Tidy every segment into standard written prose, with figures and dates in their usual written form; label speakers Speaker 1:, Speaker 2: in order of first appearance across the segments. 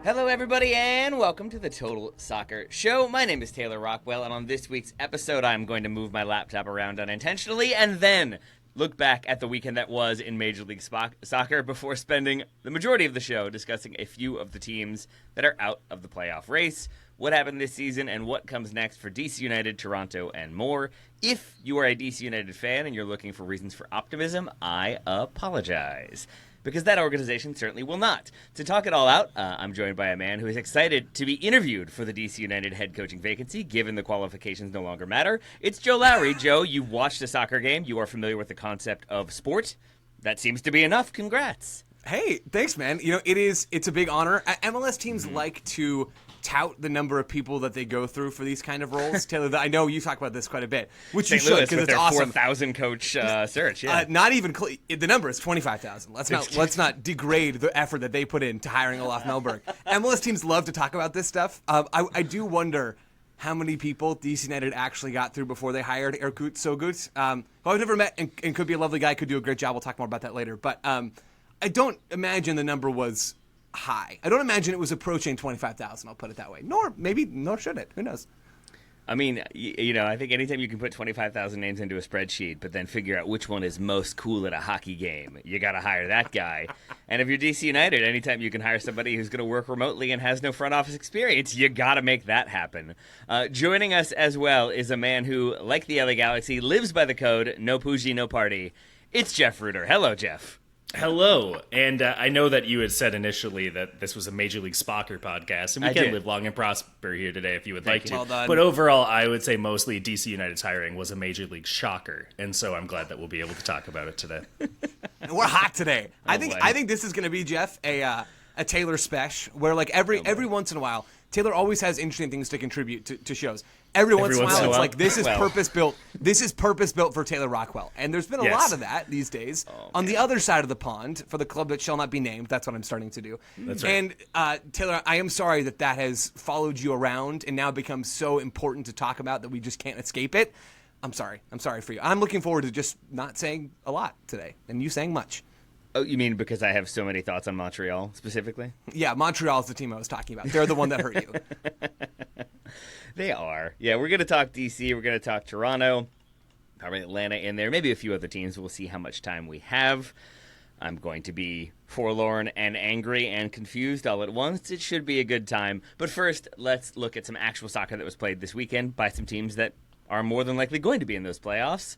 Speaker 1: Hello, everybody, and welcome to the Total Soccer Show. My name is Taylor Rockwell, and on this week's episode, I'm going to move my laptop around unintentionally and then look back at the weekend that was in Major League Soccer before spending the majority of the show discussing a few of the teams that are out of the playoff race, what happened this season, and what comes next for DC United, Toronto, and more. If you are a DC United fan and you're looking for reasons for optimism, I apologize, because that organization certainly will not. To talk it all out, I'm joined by a man who is excited to be interviewed for the DC United head coaching vacancy, given the qualifications no longer matter. It's Joe Lowry. Joe, you watched a soccer game. You are familiar with the concept of sport. That seems to be enough. Congrats.
Speaker 2: Hey, thanks, man. You know, it's a big honor. MLS teams like to tout the number of people that they go through for these kind of roles. Taylor, I know you talk about this quite a bit, which
Speaker 1: St.
Speaker 2: you should,
Speaker 1: Louis
Speaker 2: because
Speaker 1: with
Speaker 2: it's
Speaker 1: their
Speaker 2: awesome.
Speaker 1: 4,000 coach search. Yeah,
Speaker 2: Not even the number is 25,000. Let's not degrade the effort that they put into hiring Olaf Melberg. MLS teams love to talk about this stuff. I do wonder how many people DC United actually got through before they hired Erkut Sogut, who I've never met and could be a lovely guy, could do a great job. We'll talk more about that later. But I don't imagine the number was high. I don't imagine it was approaching 25,000, I'll put it that way. Nor should it. Who knows?
Speaker 1: I mean, I think anytime you can put 25,000 names into a spreadsheet, but then figure out which one is most cool at a hockey game, you got to hire that guy. And if you're DC United, anytime you can hire somebody who's going to work remotely and has no front office experience, you got to make that happen. Joining us as well is a man who, like the LA Galaxy, lives by the code, no Poogie, no party. It's Jeff Ruder. Hello, Jeff.
Speaker 3: Hello, and I know that you had said initially that this was a Major League Soccer podcast, and we can live long and prosper here today if you would like to.
Speaker 2: Well done.
Speaker 3: But overall, I would say mostly DC United's hiring was a Major League shocker, and so I'm glad that we'll be able to talk about it today.
Speaker 2: We're hot today. I
Speaker 1: boy.
Speaker 2: think this is going to be, Jeff, a Taylor special, where like every once in a while, Taylor always has interesting things to contribute to shows. Every once in a while, it's like, this is purpose-built. This is purpose-built for Taylor Rockwell. And there's been a lot of that these days. On the other side of the pond, for the club that shall not be named, that's what I'm starting to do.
Speaker 3: That's right.
Speaker 2: And Taylor, I am sorry that has followed you around and now becomes so important to talk about that we just can't escape it. I'm sorry. I'm sorry for you. I'm looking forward to just not saying a lot today, and you saying much.
Speaker 1: Oh, you mean because I have so many thoughts on Montreal specifically?
Speaker 2: Yeah, Montreal is the team I was talking about. They're the one that hurt you.
Speaker 1: They are. Yeah, we're going to talk DC. We're going to talk Toronto. Probably Atlanta in there. Maybe a few other teams. We'll see how much time we have. I'm going to be forlorn and angry and confused all at once. It should be a good time. But first, let's look at some actual soccer that was played this weekend by some teams that are more than likely going to be in those playoffs.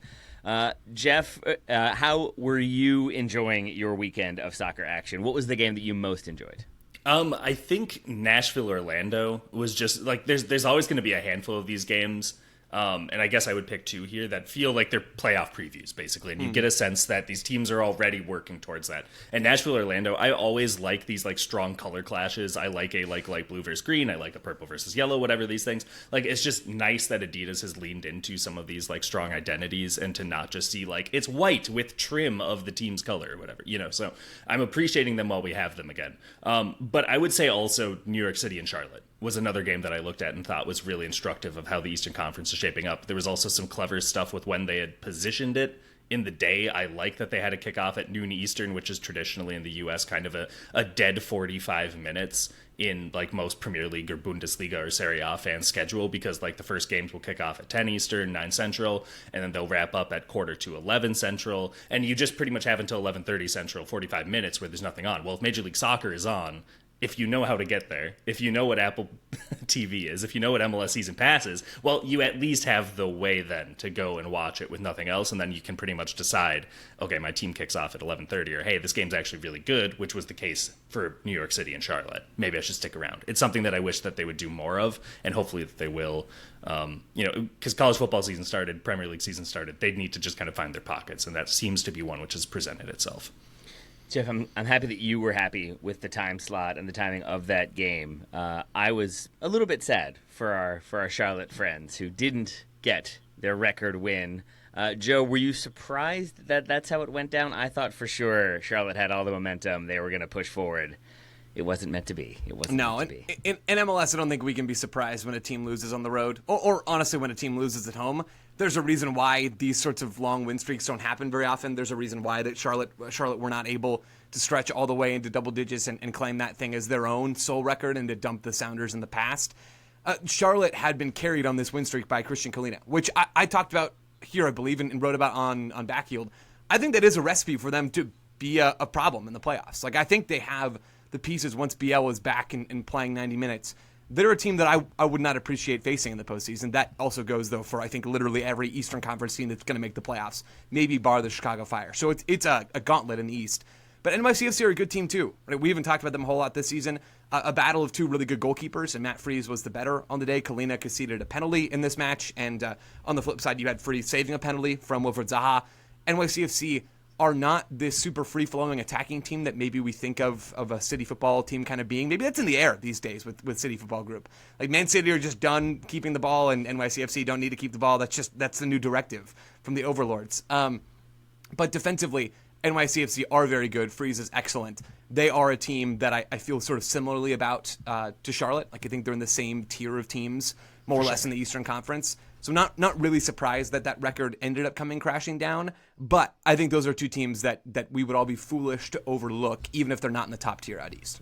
Speaker 1: Jeff, how were you enjoying your weekend of soccer action? What was the game that you most enjoyed?
Speaker 3: I think Nashville-Orlando was just, like, there's always going to be a handful of these games, and I guess I would pick two here that feel like they're playoff previews, basically, and you get a sense that these teams are already working towards that. And Nashville-Orlando, I always like these, like, strong color clashes. I like a, like, light blue versus green. I like a purple versus yellow, whatever these things. Like, it's just nice that Adidas has leaned into some of these, like, strong identities and to not just see, like, it's white with trim of the team's color or whatever, so I'm appreciating them while we have them again. But I would say also New York City and Charlotte was another game that I looked at and thought was really instructive of how the Eastern Conference is shaping up. There was also some clever stuff with when they had positioned it in the day. I like that they had a kickoff at noon Eastern, which is traditionally in the U.S. kind of a dead 45 minutes in like most Premier League or Bundesliga or Serie A fan schedule, because like the first games will kick off at 10 Eastern, 9 Central, and then they'll wrap up at quarter to 11 Central, and you just pretty much have until 11:30 Central, 45 minutes where there's nothing on. Well, if Major League Soccer is on, if you know how to get there, if you know what Apple TV is, if you know what MLS Season Pass is, well, you at least have the way then to go and watch it with nothing else, and then you can pretty much decide, okay, my team kicks off at 11:30, or hey, this game's actually really good, which was the case for New York City and Charlotte. Maybe I should stick around. It's something that I wish that they would do more of, and hopefully that they will. Because college football season started, Premier League season started, they need to just kind of find their pockets, and that seems to be one which has presented itself.
Speaker 1: Jeff, I'm happy that you were happy with the time slot and the timing of that game. I was a little bit sad for our Charlotte friends who didn't get their record win. Joe, were you surprised that that's how it went down? I thought for sure Charlotte had all the momentum. They were going to push forward. It wasn't meant to be. It wasn't meant to be.
Speaker 2: In MLS, I don't think we can be surprised when a team loses on the road, or honestly when a team loses at home. There's a reason why these sorts of long win streaks don't happen very often. There's a reason why that Charlotte were not able to stretch all the way into double digits and claim that thing as their own sole record and to dump the Sounders in the past. Charlotte had been carried on this win streak by Christian Kalina, which I talked about here, I believe, and wrote about on Backfield. I think that is a recipe for them to be a problem in the playoffs. Like, I think they have the pieces once BL is back and playing 90 minutes. They're a team that I would not appreciate facing in the postseason. That also goes, though, for I think literally every Eastern Conference team that's going to make the playoffs, maybe bar the Chicago Fire. So it's a gauntlet in the East. But NYCFC are a good team, too. Right? We haven't talked about them a whole lot this season. A battle of two really good goalkeepers, and Matt Freese was the better on the day. Kalina conceded a penalty in this match, and on the flip side, you had Freese saving a penalty from Wilfred Zaha. NYCFC are not this super free-flowing attacking team that maybe we think of a City Football team kind of being. Maybe that's in the air these days with City Football Group. Like, Man City are just done keeping the ball, and NYCFC don't need to keep the ball. That's the new directive from the overlords. But defensively, NYCFC are very good. Freeze is excellent. They are a team that I feel sort of similarly about to Charlotte. Like, I think they're in the same tier of teams, more or less in the Eastern Conference. So not really surprised that record ended up coming crashing down. But I think those are two teams that we would all be foolish to overlook, even if they're not in the top tier out East.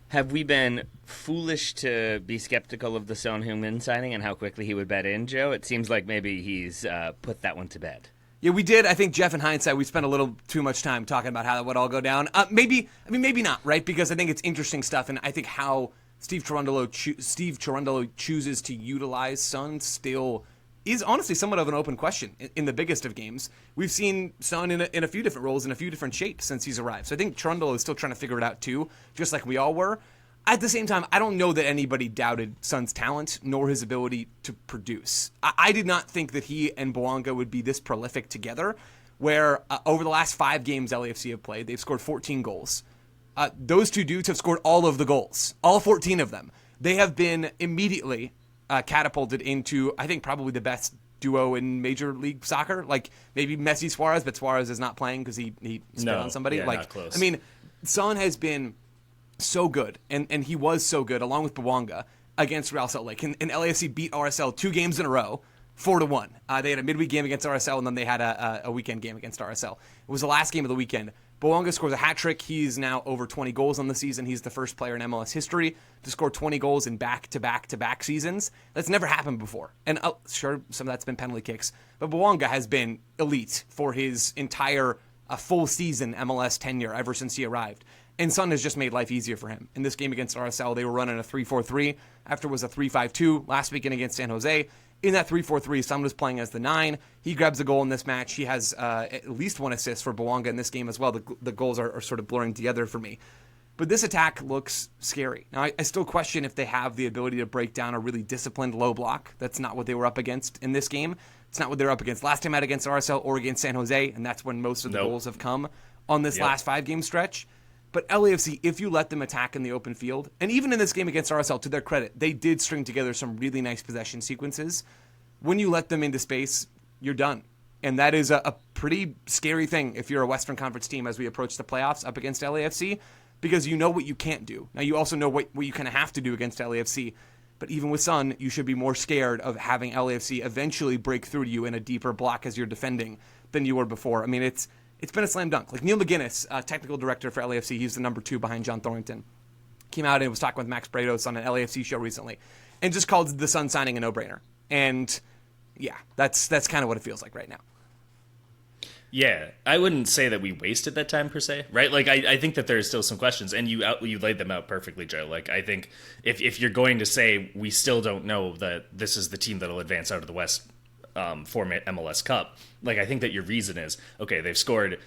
Speaker 1: Have we been foolish to be skeptical of the Son Heung-min signing and how quickly he would bet in, Joe? It seems like maybe he's put that one to bed.
Speaker 2: Yeah, we did. I think, Jeff, in hindsight, we spent a little too much time talking about how that would all go down. Maybe not, right? Because I think it's interesting stuff, and I think how Steve Cherundolo chooses to utilize Son still is honestly somewhat of an open question in the biggest of games. We've seen Son in a few different roles, in a few different shapes since he's arrived. So I think Cherundolo is still trying to figure it out too, just like we all were. At the same time, I don't know that anybody doubted Son's talent nor his ability to produce. I did not think that he and Bouanga would be this prolific together, where over the last 5 games LAFC have played, they've scored 14 goals. Those two dudes have scored all of the goals, all 14 of them. They have been immediately catapulted into, I think, probably the best duo in Major League Soccer. Like, maybe Messi Suarez, but Suarez is not playing because he spit on somebody.
Speaker 3: Yeah,
Speaker 2: like,
Speaker 3: not close.
Speaker 2: I mean, Son has been so good, and he was so good, along with Bouanga, against Real Salt Lake. And LAFC beat RSL 2 games in a row, 4-1. They had a midweek game against RSL, and then they had a weekend game against RSL. It was the last game of the weekend. Bouanga scores a hat trick. He's now over 20 goals on the season. He's the first player in MLS history to score 20 goals in back-to-back-to-back seasons. That's never happened before. And sure, some of that's been penalty kicks, but Bouanga has been elite for his entire full season MLS tenure ever since he arrived. And Son has just made life easier for him. In this game against RSL, they were running a 3-4-3. After was a 3-5-2 last weekend against San Jose. In that 3-4-3, Son was playing as the 9. He grabs a goal in this match. He has at least 1 assist for Bouanga in this game as well. The goals are sort of blurring together for me. But this attack looks scary. Now, I still question if they have the ability to break down a really disciplined low block. That's not what they were up against in this game. It's not what they were up against last time out against RSL or against San Jose, and that's when most of the goals have come on this last 5-game stretch. But LAFC, if you let them attack in the open field, and even in this game against RSL, to their credit, they did string together some really nice possession sequences. When you let them into space, you're done. And that is a pretty scary thing if you're a Western Conference team as we approach the playoffs up against LAFC, because you know what you can't do. Now, you also know what you kind of have to do against LAFC. But even with Son, you should be more scared of having LAFC eventually break through to you in a deeper block as you're defending than you were before. I mean, it's been a slam dunk. Like, Neil McGuinness, technical director for LAFC, he's the number 2 behind John Thornton, came out and was talking with Max Bredos on an LAFC show recently and just called the Son signing a no-brainer. And yeah, that's kind of what it feels like right now.
Speaker 3: Yeah, I wouldn't say that we wasted that time per se, right? Like, I think that there's still some questions, and you laid them out perfectly, Joe. Like, I think if you're going to say we still don't know that this is the team that'll advance out of the West for MLS Cup, like, I think that your reason is, okay, they've scored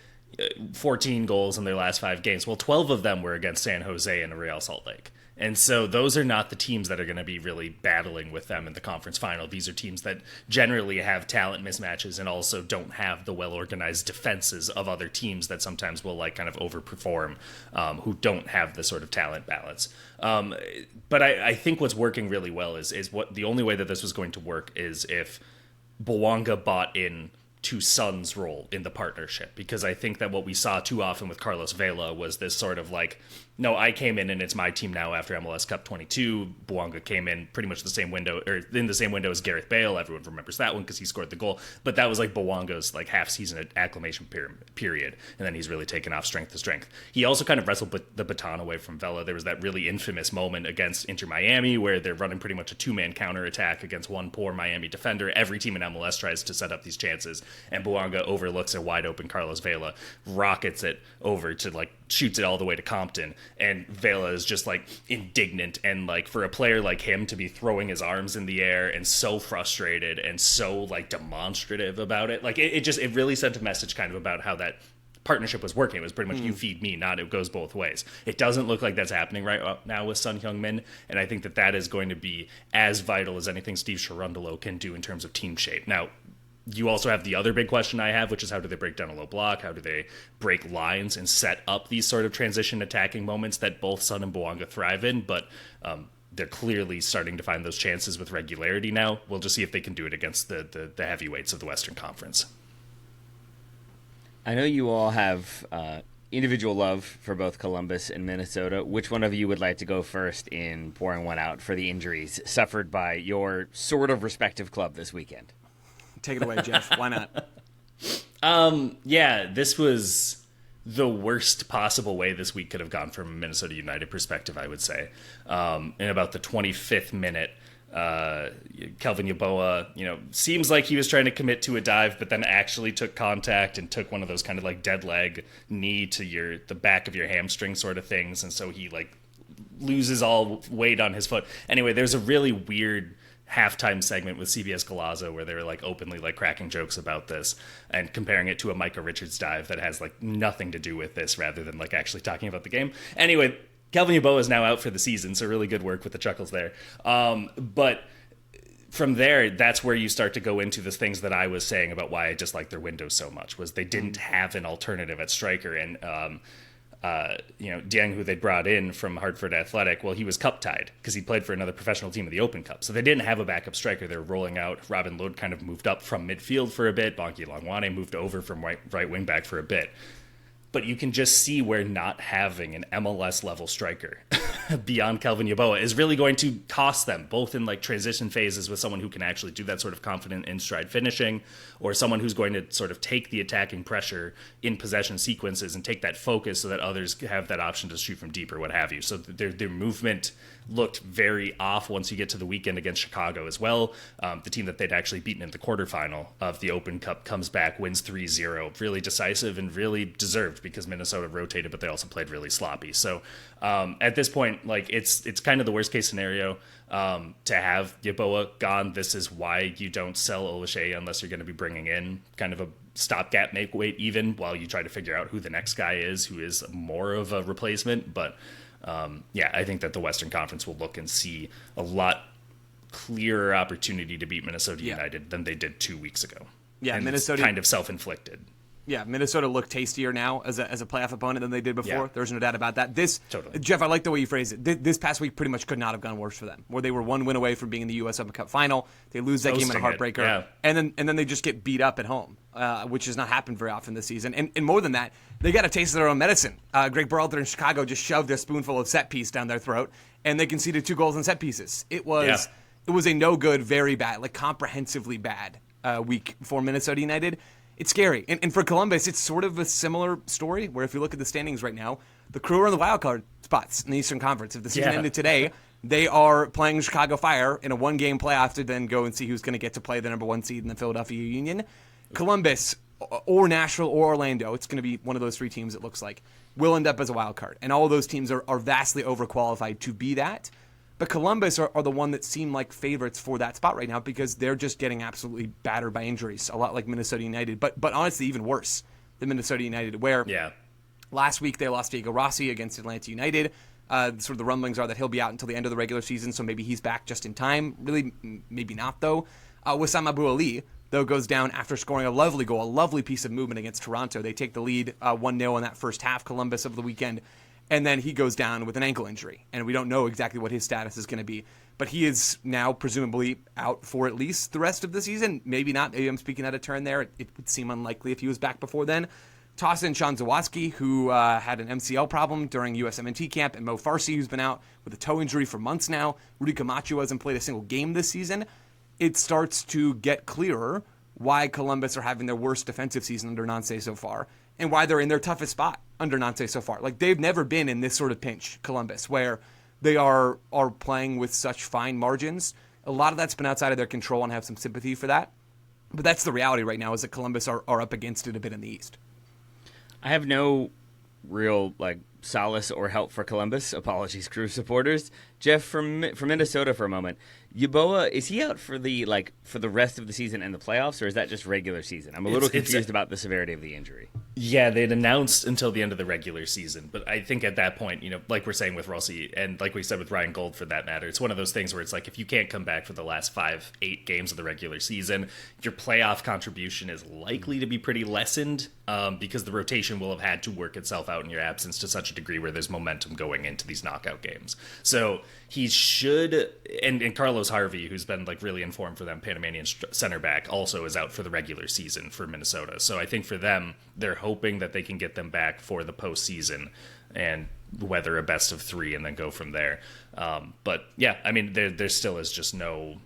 Speaker 3: 14 goals in their last 5 games. Well, 12 of them were against San Jose and Real Salt Lake. And so those are not the teams that are going to be really battling with them in the conference final. These are teams that generally have talent mismatches and also don't have the well-organized defenses of other teams that sometimes will like kind of overperform, who don't have the sort of talent balance. But I think what's working really well is what the only way that this was going to work is if Bouanga bought in to Son's role in the partnership, because I think that what we saw too often with Carlos Vela was this sort of like, no, I came in and it's my team now after MLS Cup 22. Bouanga came in pretty much the same window, or in the same window as Gareth Bale. Everyone remembers that one because he scored the goal. But that was like Bouanga's like half-season acclimation period, and then he's really taken off strength to strength. He also kind of wrestled the baton away from Vela. There was that really infamous moment against Inter Miami where they're running pretty much a two-man counterattack against one poor Miami defender. Every team in MLS tries to set up these chances, and Bouanga overlooks a wide-open Carlos Vela, rockets it over to like shoots it all the way to Compton, and Vela is just like indignant, and like for a player like him to be throwing his arms in the air and so frustrated and so like demonstrative about it, like it really sent a message kind of about how that partnership was working. It was pretty much you feed me, not it goes both ways. It doesn't look like that's happening right now with Son Heung-min, and I think that is going to be as vital as anything Steve Cherundolo can do in terms of team shape. Now, you also have the other big question I have, which is how do they break down a low block? How do they break lines and set up these sort of transition attacking moments that both Son and Bouanga thrive in? But they're clearly starting to find those chances with regularity now. We'll just see if they can do it against the heavyweights of the Western Conference.
Speaker 1: I know you all have individual love for both Columbus and Minnesota. Which one of you would like to go first in pouring one out for the injuries suffered by your sort of respective club this weekend?
Speaker 2: Take it away, Jeff. Why not?
Speaker 3: Yeah, this was the worst possible way this week could have gone from a Minnesota United perspective, I would say. In about the 25th minute, Kelvin Yeboah, seems like he was trying to commit to a dive, but then actually took contact and took one of those kind of like dead leg knee to the back of your hamstring sort of things, and so he like loses all weight on his foot. Anyway, there's a really weird halftime segment with CBS Golazo where they were like openly like cracking jokes about this and comparing it to a Micah Richards dive that has like nothing to do with this, rather than like actually talking about the game. Anyway, Kelvin Yeboah is now out for the season, so really good work with the chuckles there. But from there, that's where you start to go into the things that I was saying about why I dislike their window so much, was they didn't have an alternative at striker. And Dieng, who they brought in from Hartford Athletic, well, he was cup tied because he played for another professional team in the Open Cup. So they didn't have a backup striker. They were rolling out. Robin Lod kind of moved up from midfield for a bit. Bonki Longwane moved over from right wing back for a bit. But you can just see where not having an MLS level striker beyond Kelvin Yeboah is really going to cost them, both in like transition phases with someone who can actually do that sort of confident in stride finishing, or someone who's going to sort of take the attacking pressure in possession sequences and take that focus so that others have that option to shoot from deep or what have you. So their movement looked very off once you get to the weekend against Chicago as well. The team that they'd actually beaten in the quarterfinal of the Open Cup comes back, wins 3-0, really decisive and really deserved because Minnesota rotated, but they also played really sloppy. So at this point, like it's kind of the worst case scenario to have Yeboah gone. This is why you don't sell Olashey unless you're going to be bringing in kind of a stopgap make weight even while you try to figure out who the next guy is who is more of a replacement. But I think that the Western Conference will look and see a lot clearer opportunity to beat Minnesota United than they did 2 weeks ago.
Speaker 2: Yeah,
Speaker 3: and
Speaker 2: Minnesota
Speaker 3: it's kind of self-inflicted.
Speaker 2: Yeah, Minnesota look tastier now as a playoff opponent than they did before.
Speaker 3: Yeah.
Speaker 2: There's no doubt about that.
Speaker 3: Totally.
Speaker 2: Jeff, I like the way you phrased it. This past week pretty much could not have gone worse for them. Where they were one win away from being in the U.S. Open Cup final, they lose that game in a heartbreaker, and then they just get beat up at home, which has not happened very often this season. And more than that, they got a taste of their own medicine. Greg Berhalter in Chicago just shoved a spoonful of set piece down their throat, and they conceded 2 goals in set pieces. It was a no good, very bad, like comprehensively bad week for Minnesota United. It's scary. And for Columbus, it's sort of a similar story where if you look at the standings right now, the Crew are in the wild card spots in the Eastern Conference. If the season ended today, they are playing Chicago Fire in a 1-game playoff to then go and see who's going to get to play the number 1 seed in the Philadelphia Union. Columbus or Nashville or Orlando, it's going to be one of those 3 teams, it looks like, will end up as a wild card. And all of those teams are vastly overqualified to be that. But Columbus are the one that seem like favorites for that spot right now because they're just getting absolutely battered by injuries, a lot like Minnesota United. But honestly, even worse than Minnesota United, where last week they lost Diego Rossi against Atlanta United. Sort of the rumblings are that he'll be out until the end of the regular season, so maybe he's back just in time. Really, maybe not, though. Wissam Abu Ali, though, goes down after scoring a lovely goal, a lovely piece of movement against Toronto. They take the lead 1-0 in that first half, Columbus, of the weekend. And then he goes down with an ankle injury, and we don't know exactly what his status is going to be. but he is now presumably out for at least the rest of the season. Maybe not. Maybe I'm speaking out of turn there. It would seem unlikely if he was back before then. Toss in Sean Zawaski, who had an MCL problem during USMNT camp, and Mo Farsi, who's been out with a toe injury for months now. Rudy Camacho hasn't played a single game this season. It starts to get clearer why Columbus are having their worst defensive season under Nance so far, and why they're in their toughest spot under Nance so far. Like, they've never been in this sort of pinch, Columbus, where they are playing with such fine margins. A lot of that's been outside of their control, and I have some sympathy for that. But that's the reality right now, is that Columbus are up against it a bit in the East.
Speaker 1: I have no real solace or help for Columbus. Apologies, Crew supporters. Jeff, from Minnesota for a moment. Yeboah, is he out for the rest of the season and the playoffs, or is that just regular season? I'm a little confused about the severity of the injury.
Speaker 3: Yeah, they'd announced until the end of the regular season, but I think at that point, like we're saying with Rossi, and like we said with Ryan Gold for that matter, it's one of those things where it's like, if you can't come back for the last 5-8 games of the regular season, your playoff contribution is likely to be pretty lessened, because the rotation will have had to work itself out in your absence to such a degree where there's momentum going into these knockout games. So he should, and Carlos Harvey, who's been really informed for them, Panamanian center back, also is out for the regular season for Minnesota. So I think for them, they're hoping that they can get them back for the postseason and weather a best of 3 and then go from there. But yeah, I mean, there still is just no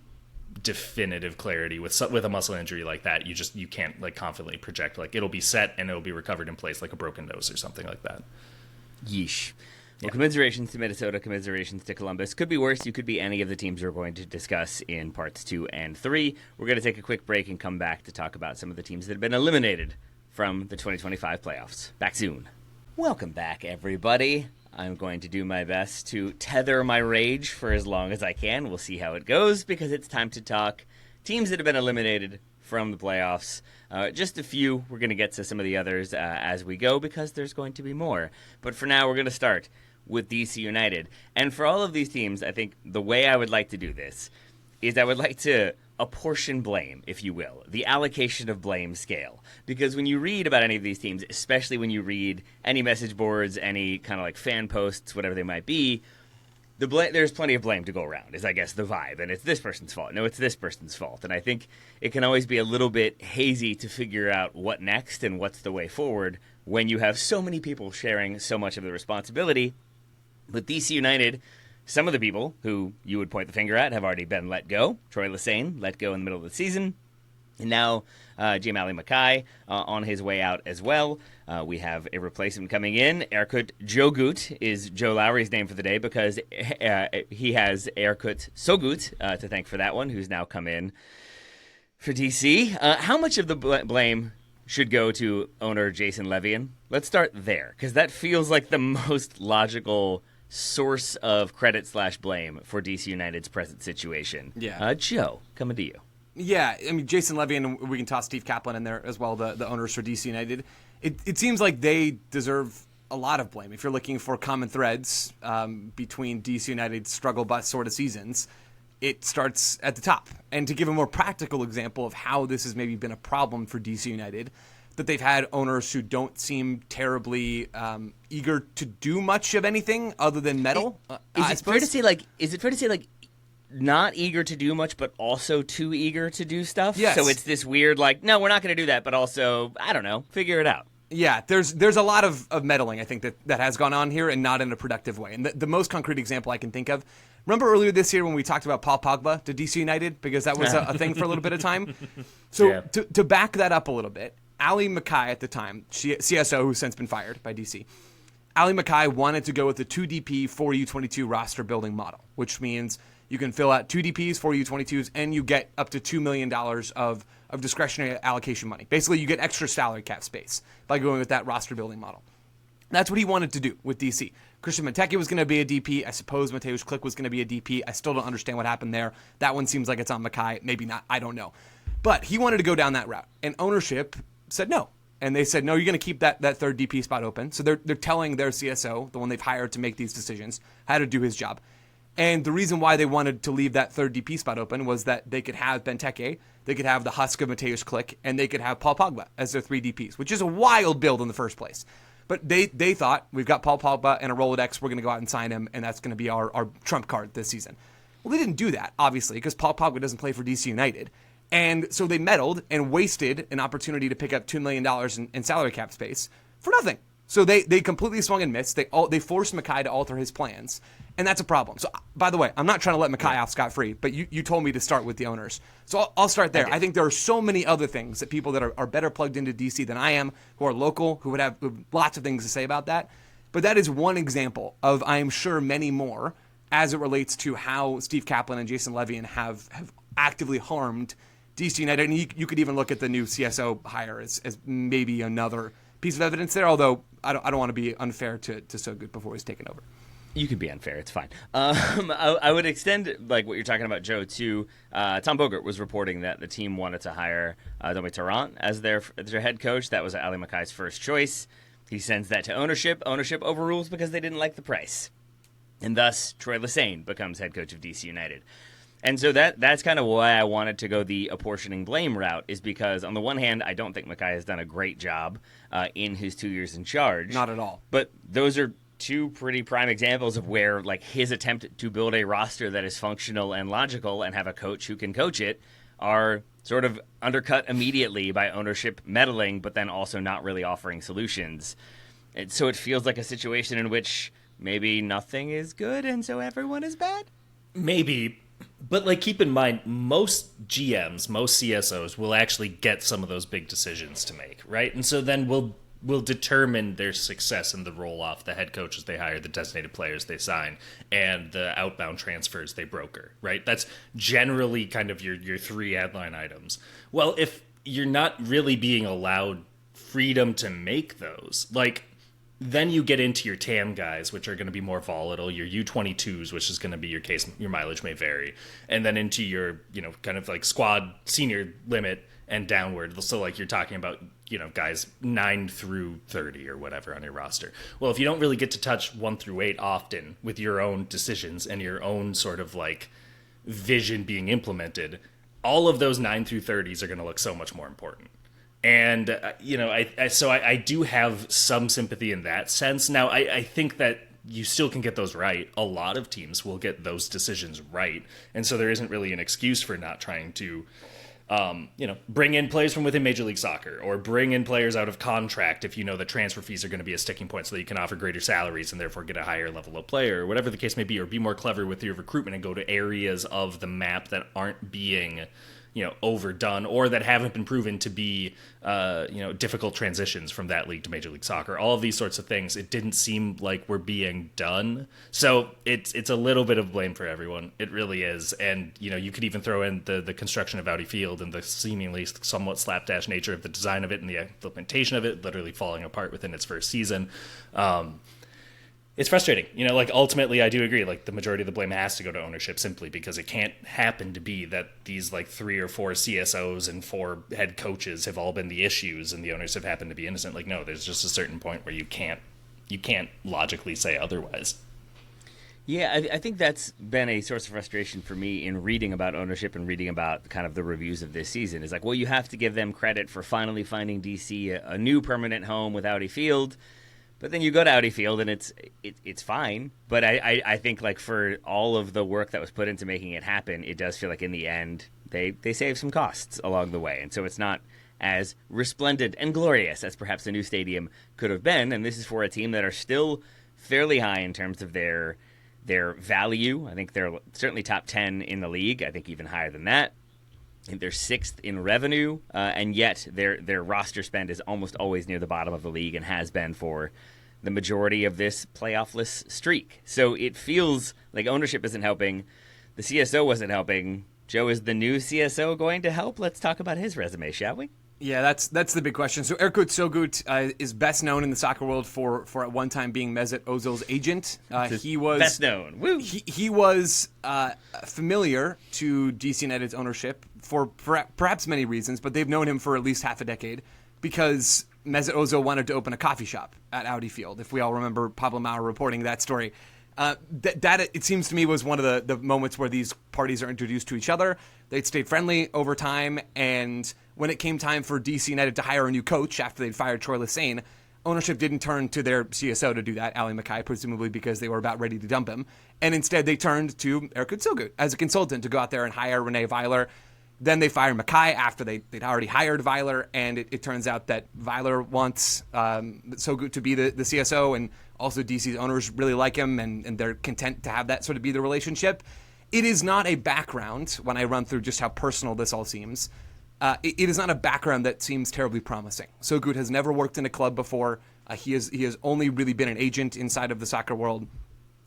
Speaker 3: definitive clarity with a muscle injury like that. You can't confidently project it'll be set and it'll be recovered in place like a broken nose or something like that.
Speaker 1: Yeesh. Well, commiserations to Minnesota, commiserations to Columbus. Could be worse. You could be any of the teams we're going to discuss in parts 2 and 3. We're going to take a quick break and come back to talk about some of the teams that have been eliminated from the 2025 playoffs. Back soon. Welcome back, everybody. I'm going to do my best to tether my rage for as long as I can. We'll see how it goes, because it's time to talk teams that have been eliminated from the playoffs. Just a few. We're going to get to some of the others as we go, because there's going to be more. But for now, we're going to start with DC United. And for all of these teams, I think the way I would like to do this is I would like to apportion blame, if you will, the allocation of blame scale. Because when you read about any of these teams, especially when you read any message boards, any kind of fan posts, whatever they might be, there's plenty of blame to go around, is I guess the vibe. And it's this person's fault. No, it's this person's fault. And I think it can always be a little bit hazy to figure out what next and what's the way forward when you have so many people sharing so much of the responsibility. With DC United, some of the people who you would point the finger at have already been let go. Troy Lesane let go in the middle of the season. And now Jim Ali Mackay on his way out as well. We have a replacement coming in. Erkut Jogut is Joe Lowry's name for the day, because he has Erkut Sogut to thank for that one, who's now come in for DC. How much of the blame should go to owner Jason Levian? Let's start there, because that feels like the most logical source of credit/blame for DC United's present situation.
Speaker 2: Yeah.
Speaker 1: Joe, coming to you.
Speaker 2: Yeah, I mean, Jason Levian, we can toss Steve Kaplan in there as well, the owners for DC United. It seems like they deserve a lot of blame. If you're looking for common threads between DC United's struggle bus sort of seasons, it starts at the top. And to give a more practical example of how this has maybe been a problem for DC United, that they've had owners who don't seem terribly eager to do much of anything other than meddle.
Speaker 1: Is it fair to say not eager to do much, but also too eager to do stuff?
Speaker 2: Yes.
Speaker 1: So it's this weird, no, we're not going to do that, but also, I don't know, figure it out.
Speaker 2: Yeah, there's a lot of meddling, I think, that has gone on here, and not in a productive way. And the most concrete example I can think of, remember earlier this year when we talked about Paul Pogba to DC United? Because that was a thing for a little bit of time. So
Speaker 3: yeah.
Speaker 2: to back that up a little bit, Ali Mackay at the time, CSO, who's since been fired by DC, Ali Mackay wanted to go with the 2DP 4U22 roster building model, which means you can fill out 2 DPs, 4 U22s, and you get up to $2 million of discretionary allocation money. Basically, you get extra salary cap space by going with that roster building model. That's what he wanted to do with DC. Christian Benteke was going to be a DP. I suppose Mateusz Klich was going to be a DP. I still don't understand what happened there. That one seems like it's on Mackay. Maybe not. I don't know. But he wanted to go down that route. And ownership said no. And they said, no, you're going to keep that third DP spot open. So they're telling their CSO, the one they've hired to make these decisions, how to do his job. And the reason why they wanted to leave that third DP spot open was that they could have Benteke, they could have the husk of Mateusz Klich, and they could have Paul Pogba as their 3 DPs, which is a wild build in the first place. But they thought, we've got Paul Pogba and a Rolodex, we're going to go out and sign him, and that's going to be our trump card this season. Well, they didn't do that, obviously, because Paul Pogba doesn't play for DC United. And so they meddled and wasted an opportunity to pick up $2 million in salary cap space for nothing. So they completely swung and missed. They forced Mackay to alter his plans, and that's a problem. So, by the way, I'm not trying to let Mackay off scot-free, but you told me to start with the owners. So I'll start there. I think there are so many other things that people that are better plugged into DC than I am, who are local, who would have lots of things to say about that. But that is one example of, I am sure, many more as it relates to how Steve Kaplan and Jason Levian have actively harmed DC United. And you could even look at the new CSO hire as maybe another piece of evidence there, although I don't want to be unfair to Sogut before he's taken over.
Speaker 1: You can be unfair. It's fine. I would extend like what you're talking about, Joe, to Tom Bogert was reporting that the team wanted to hire Domi Tarrant as their head coach. That was Ali Mackay's first choice. He sends that to ownership. Ownership overrules because they didn't like the price. And thus, Troy Lesesne becomes head coach of DC United. And so that's kind of why I wanted to go the apportioning blame route, is because on the one hand, I don't think Mackay has done a great job in his 2 years in charge.
Speaker 2: Not at all.
Speaker 1: But those are two pretty prime examples of where like his attempt to build a roster that is functional and logical and have a coach who can coach it are sort of undercut immediately by ownership meddling, but then also not really offering solutions. And so it feels like a situation in which maybe nothing is good and so everyone is bad?
Speaker 3: Maybe. But like, keep in mind, most GMs, most CSOs will actually get some of those big decisions to make, right? And so then we'll determine their success in the roll-off, the head coaches they hire, the designated players they sign, and the outbound transfers they broker, right? That's generally kind of your three headline items. Well, if you're not really being allowed freedom to make those, like, then you get into your TAM guys, which are going to be more volatile, your U22s, which is going to be your case, your mileage may vary, and then into your, kind of like squad senior limit and downward. So like you're talking about, guys 9 through 30 or whatever on your roster. Well, if you don't really get to touch 1 through 8 often with your own decisions and your own sort of like vision being implemented, all of those 9 through 30s are going to look so much more important. And, I do have some sympathy in that sense. Now, I think that you still can get those right. A lot of teams will get those decisions right. And so there isn't really an excuse for not trying to, bring in players from within Major League Soccer or bring in players out of contract if you know the transfer fees are going to be a sticking point so that you can offer greater salaries and therefore get a higher level of player or whatever the case may be, or be more clever with your recruitment and go to areas of the map that aren't being overdone or that haven't been proven to be, difficult transitions from that league to Major League Soccer. All of these sorts of things, it didn't seem like were being done. So it's a little bit of blame for everyone. It really is. And, you could even throw in the construction of Audi Field and the seemingly somewhat slapdash nature of the design of it and the implementation of it, literally falling apart within its first season. It's frustrating. Ultimately, I do agree. Like, the majority of the blame has to go to ownership simply because it can't happen to be that these, 3 or 4 CSOs and 4 head coaches have all been the issues and the owners have happened to be innocent. Like, no, there's just a certain point where you can't logically say otherwise.
Speaker 1: Yeah, I think that's been a source of frustration for me in reading about ownership and reading about kind of the reviews of this season. Is like, well, you have to give them credit for finally finding DC a new permanent home with Audi Field. But then you go to Audi Field and it's fine. But I think like for all of the work that was put into making it happen, it does feel like in the end they save some costs along the way. And so it's not as resplendent and glorious as perhaps the new stadium could have been. And this is for a team that are still fairly high in terms of their value. I think they're certainly top 10 in the league. I think even higher than that. I think they're 6th in revenue, and yet their roster spend is almost always near the bottom of the league and has been for the majority of this playoffless streak. So it feels like ownership isn't helping. The CSO wasn't helping. Joe, is the new CSO going to help? Let's talk about his resume, shall we?
Speaker 2: Yeah, that's the big question. So Erkut Sogut is best known in the soccer world for at one time being Mesut Ozil's agent. He was
Speaker 1: best known. Woo.
Speaker 2: He was familiar to DC United's ownership for perhaps many reasons, but they've known him for at least half a decade because Mesut Ozil wanted to open a coffee shop at Audi Field. If we all remember Pablo Maurer reporting that story. That it seems to me was one of the moments where these parties are introduced to each other. They'd stayed friendly over time, and when it came time for DC United to hire a new coach after they'd fired Troy Lesesne, ownership didn't turn to their CSO to do that, Ali Mackay, presumably because they were about ready to dump him. And instead they turned to Erkut Sogut as a consultant to go out there and hire Rene Weiler. Then they fired Mackay after they'd already hired Weiler, and it turns out that Weiler wants Sogut to be the CSO, and also DC's owners really like him, and they're content to have that sort of be the relationship. It is not a background, when I run through just how personal this all seems, it is not a background that seems terribly promising. Sogut has never worked in a club before. He has only really been an agent inside of the soccer world.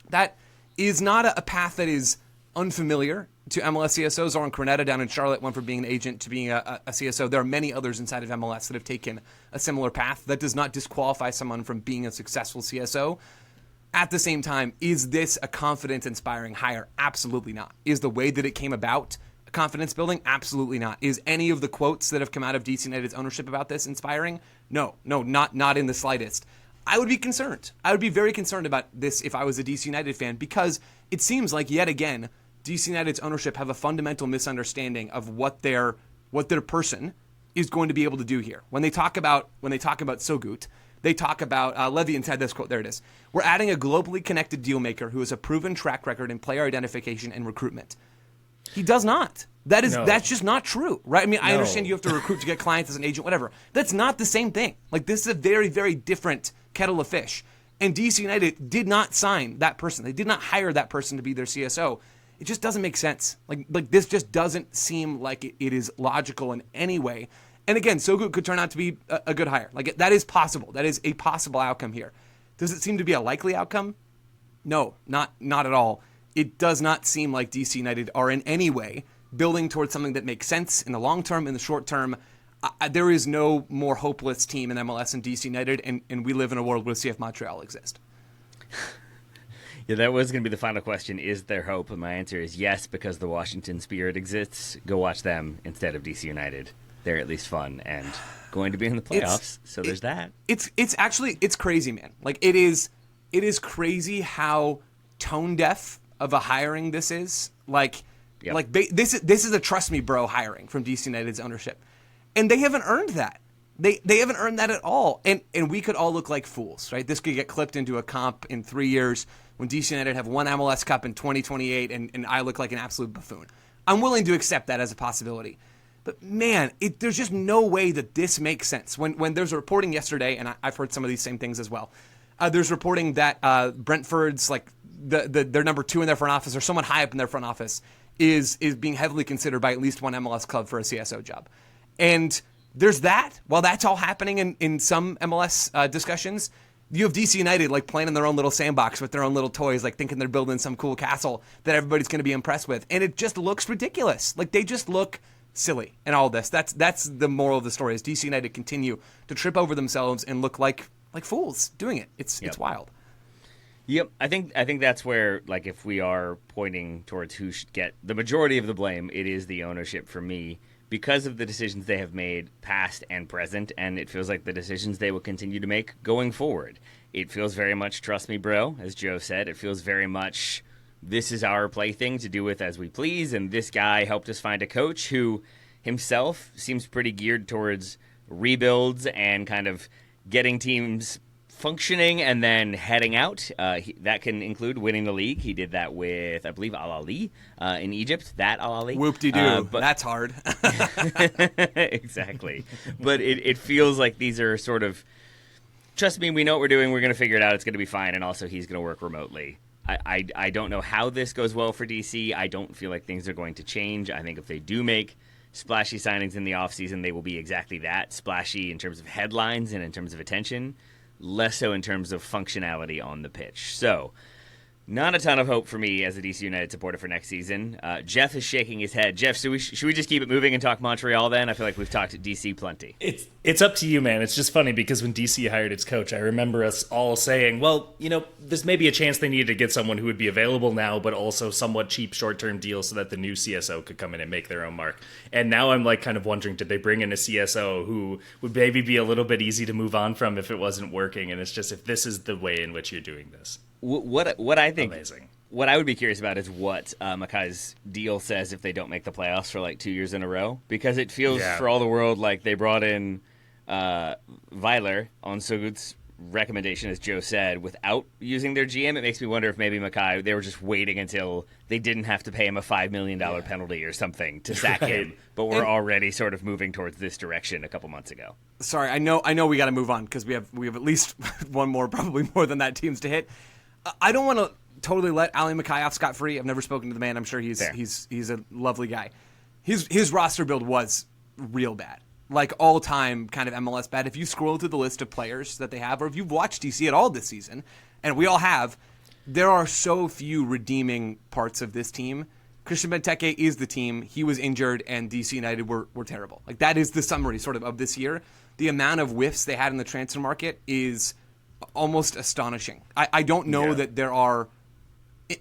Speaker 2: That is not a path that is unfamiliar to MLS CSOs. Zoran Cornetta down in Charlotte went from being an agent to being a CSO. There are many others inside of MLS that have taken a similar path. That does not disqualify someone from being a successful CSO. At the same time, is this a confidence-inspiring hire? Absolutely not. Is the way that it came about confidence building? Absolutely not. Is any of the quotes that have come out of DC United's ownership about this inspiring? No, not in the slightest. I would be concerned. I would be very concerned about this if I was a DC United fan, because it seems like, yet again, DC United's ownership have a fundamental misunderstanding of what their person is going to be able to do here. When they talk about Sogut, they talk about Levy had this quote. There it is. We're adding a globally connected deal maker who has a proven track record in player identification and recruitment. He does not. That's just not true, right? I mean, I understand you have to recruit to get clients as an agent, whatever. That's not the same thing. Like, this is a very, very different kettle of fish. And DC United did not sign that person. They did not hire that person to be their CSO. It just doesn't make sense. Like this just doesn't seem like it is logical in any way. And again, Sogut could turn out to be a good hire. Like, that is possible. That is a possible outcome here. Does it seem to be a likely outcome? No, not at all. It does not seem like DC United are in any way building towards something that makes sense in the long term. In the short term, there is no more hopeless team in MLS than DC United, and we live in a world where CF Montreal exists.
Speaker 1: Yeah, that was going to be the final question. Is there hope? And my answer is yes, because the Washington Spirit exists. Go watch them instead of DC United. They're at least fun and going to be in the playoffs. There's that. It's
Speaker 2: crazy, man. Like, it is crazy how tone deaf of a hiring this is. This is a trust me bro hiring from DC United's ownership. And they haven't earned that. They haven't earned that at all. And we could all look like fools, right? This could get clipped into a comp in 3 years when DC United have one MLS Cup in 2028 and I look like an absolute buffoon. I'm willing to accept that as a possibility. But man, there's just no way that this makes sense. When there's a reporting yesterday, and I've heard some of these same things as well, there's reporting that Brentford's, like, their number 2 in their front office, or someone high up in their front office, is being heavily considered by at least one MLS club for a CSO job. And there's that. While that's all happening in some MLS discussions, you have DC United, like, playing in their own little sandbox with their own little toys, like, thinking they're building some cool castle that everybody's going to be impressed with. And it just looks ridiculous. Like, they just look silly in all this. That's the moral of the story, is DC United continue to trip over themselves and look like fools doing it. It's wild.
Speaker 1: Yep, I think that's where, like, if we are pointing towards who should get the majority of the blame, it is the ownership for me, because of the decisions they have made past and present, and it feels like the decisions they will continue to make going forward. It feels very much trust me, bro, as Joe said. It feels very much this is our plaything to do with as we please, and this guy helped us find a coach who himself seems pretty geared towards rebuilds and kind of getting teams functioning and then heading out. That can include winning the league. He did that with, I believe, Al Ahly in Egypt. That Al Ahly.
Speaker 2: Whoop-de-doo. That's hard.
Speaker 1: Exactly. But it feels like these are sort of, trust me, we know what we're doing. We're going to figure it out. It's going to be fine. And also, he's going to work remotely. I don't know how this goes well for DC. I don't feel like things are going to change. I think if they do make splashy signings in the offseason, they will be exactly that, splashy in terms of headlines and in terms of attention, less so in terms of functionality on the pitch. So, not a ton of hope for me as a DC United supporter for next season. Jeff is shaking his head. Jeff, should we just keep it moving and talk Montreal then? I feel like we've talked DC plenty.
Speaker 3: It's up to you, man. It's just funny because when DC hired its coach, I remember us all saying, well, there's maybe a chance they needed to get someone who would be available now, but also somewhat cheap short-term deal so that the new CSO could come in and make their own mark. And now I'm like kind of wondering, did they bring in a CSO who would maybe be a little bit easy to move on from if it wasn't working? And it's just, if this is the way in which you're doing this.
Speaker 1: What I think,
Speaker 3: amazing.
Speaker 1: What I would be curious about is what Mackay's deal says if they don't make the playoffs for like 2 years in a row, because it feels for all the world like they brought in Weiler on Sogut's recommendation, as Joe said, without using their GM, it makes me wonder if maybe Mackay, they were just waiting until they didn't have to pay him a $5 million penalty or something to sack him. But we're already sort of moving towards this direction a couple months ago.
Speaker 2: Sorry, I know we got to move on because we have at least one more, probably more than that, teams to hit. I don't want to totally let Ali Mackay off scot-free. I've never spoken to the man. I'm sure he's a lovely guy. His roster build was real bad. Like all-time kind of MLS bad. If you scroll through the list of players that they have, or if you've watched DC at all this season, and we all have, there are so few redeeming parts of this team. Christian Benteke is the team. He was injured, and DC United were terrible. Like that is the summary sort of this year. The amount of whiffs they had in the transfer market is almost astonishing. I don't know that there are,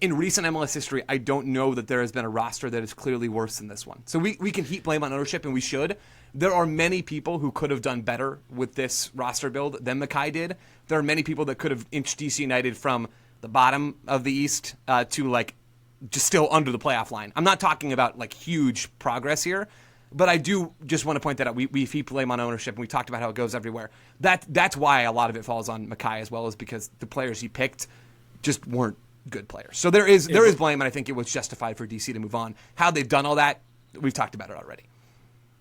Speaker 2: in recent MLS history, I don't know that there has been a roster that is clearly worse than this one. So we can heap blame on ownership, and we should. There are many people who could have done better with this roster build than Mackay did. There are many people that could have inched DC United from the bottom of the East to like just still under the playoff line. I'm not talking about like huge progress here, but I do just want to point that out. We heap blame on ownership, and we talked about how it goes everywhere. That's why a lot of it falls on Mackay as well, is because the players he picked just weren't good players. So there is blame, and I think it was justified for DC to move on. How they've done all that, we've talked about it already.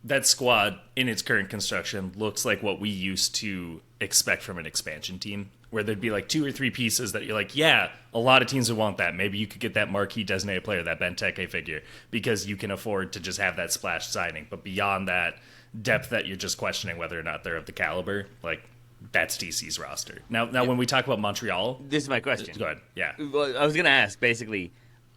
Speaker 3: That squad in its current construction looks like what we used to expect from an expansion team, where there'd be like 2 or 3 pieces that you're like, yeah, a lot of teams would want that. Maybe you could get that marquee designated player, that Benteke figure, because you can afford to just have that splash signing. But beyond that, depth that you're just questioning whether or not they're of the caliber, like that's DC's roster. Now when we talk about Montreal,
Speaker 1: this is my question.
Speaker 3: Go ahead. Yeah.
Speaker 1: Well, I was going to ask, basically,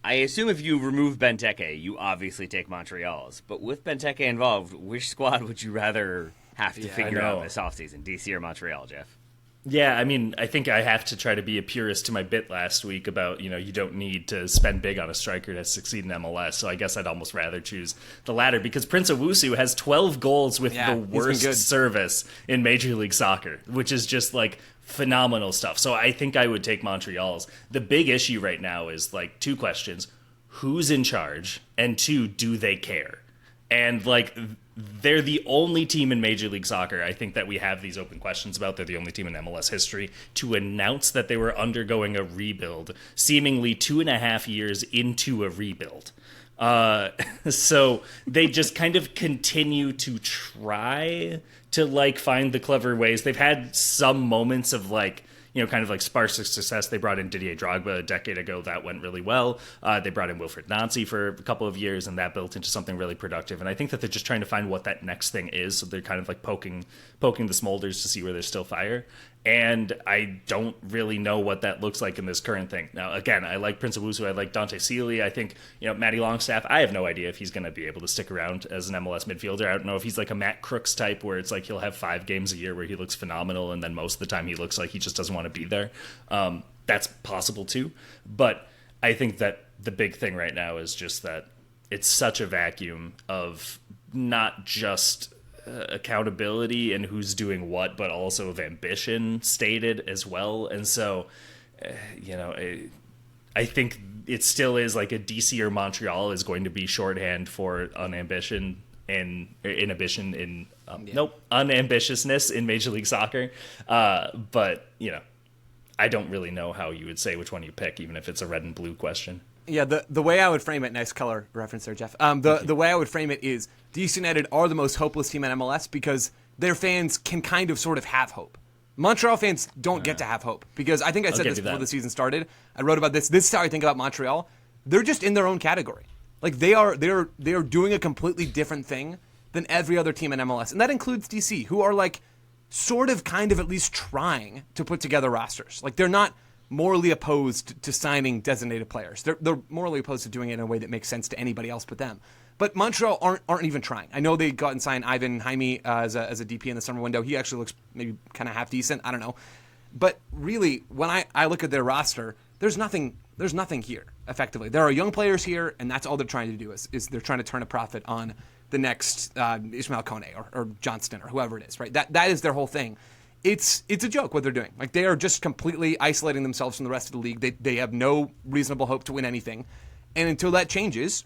Speaker 1: I assume if you remove Benteke, you obviously take Montreal's. But with Benteke involved, which squad would you rather have to figure out this offseason, DC or Montreal, Jeff?
Speaker 3: Yeah, I mean, I think I have to try to be a purist to my bit last week about, you don't need to spend big on a striker to succeed in MLS. So I guess I'd almost rather choose the latter, because Prince Owusu has 12 goals with the worst service in Major League Soccer, which is just like phenomenal stuff. So I think I would take Montreal's. The big issue right now is like 2 questions. Who's in charge? And 2, do they care? And like they're the only team in Major League Soccer, I think, that we have these open questions about. They're the only team in MLS history to announce that they were undergoing a rebuild, seemingly 2.5 years into a rebuild. So they just kind of continue to try to like find the clever ways. They've had some moments of like, kind of like sparse success. They brought in Didier Drogba a decade ago. That went really well. They brought in Wilfried Nancy for a couple of years, and that built into something really productive. And I think that they're just trying to find what that next thing is. So they're kind of like poking the smolders to see where there's still fire. And I don't really know what that looks like in this current thing. Now, again, I like Prince Owusu. I like Dante Sealy. I think, Matty Longstaff, I have no idea if he's going to be able to stick around as an MLS midfielder. I don't know if he's like a Matt Crooks type where it's like he'll have 5 games a year where he looks phenomenal, and then most of the time he looks like he just doesn't want to be there. That's possible too. But I think that the big thing right now is just that it's such a vacuum of not just accountability and who's doing what, but also of ambition stated as well. And so, I think it still is like a DC or Montreal is going to be shorthand for unambitiousness in Major League Soccer. But, I don't really know how you would say which one you pick, even if it's a red and blue question.
Speaker 2: Yeah, the way I would frame it, nice color reference there, Jeff. The way I would frame it is DC United are the most hopeless team in MLS because their fans can kind of sort of have hope. Montreal fans don't get to have hope because I think I said this before the season started. I wrote about this. This is how I think about Montreal. They're just in their own category. Like they are doing a completely different thing than every other team in MLS, and that includes DC, who are like sort of kind of at least trying to put together rosters. Like they're not morally opposed to signing designated players. They're morally opposed to doing it in a way that makes sense to anybody else but them. But Montreal aren't even trying. I know they got and signed Ivan Jaime as a DP in the summer window. He actually looks maybe kind of half decent. I don't know. But really, when I look at their roster, there's nothing here, effectively. There are young players here, and that's all they're trying to do is they're trying to turn a profit on the next Ismail Kone or Johnston or whoever it is, right? That is their whole thing. It's a joke what they're doing. Like they are just completely isolating themselves from the rest of the league. They have no reasonable hope to win anything. And until that changes,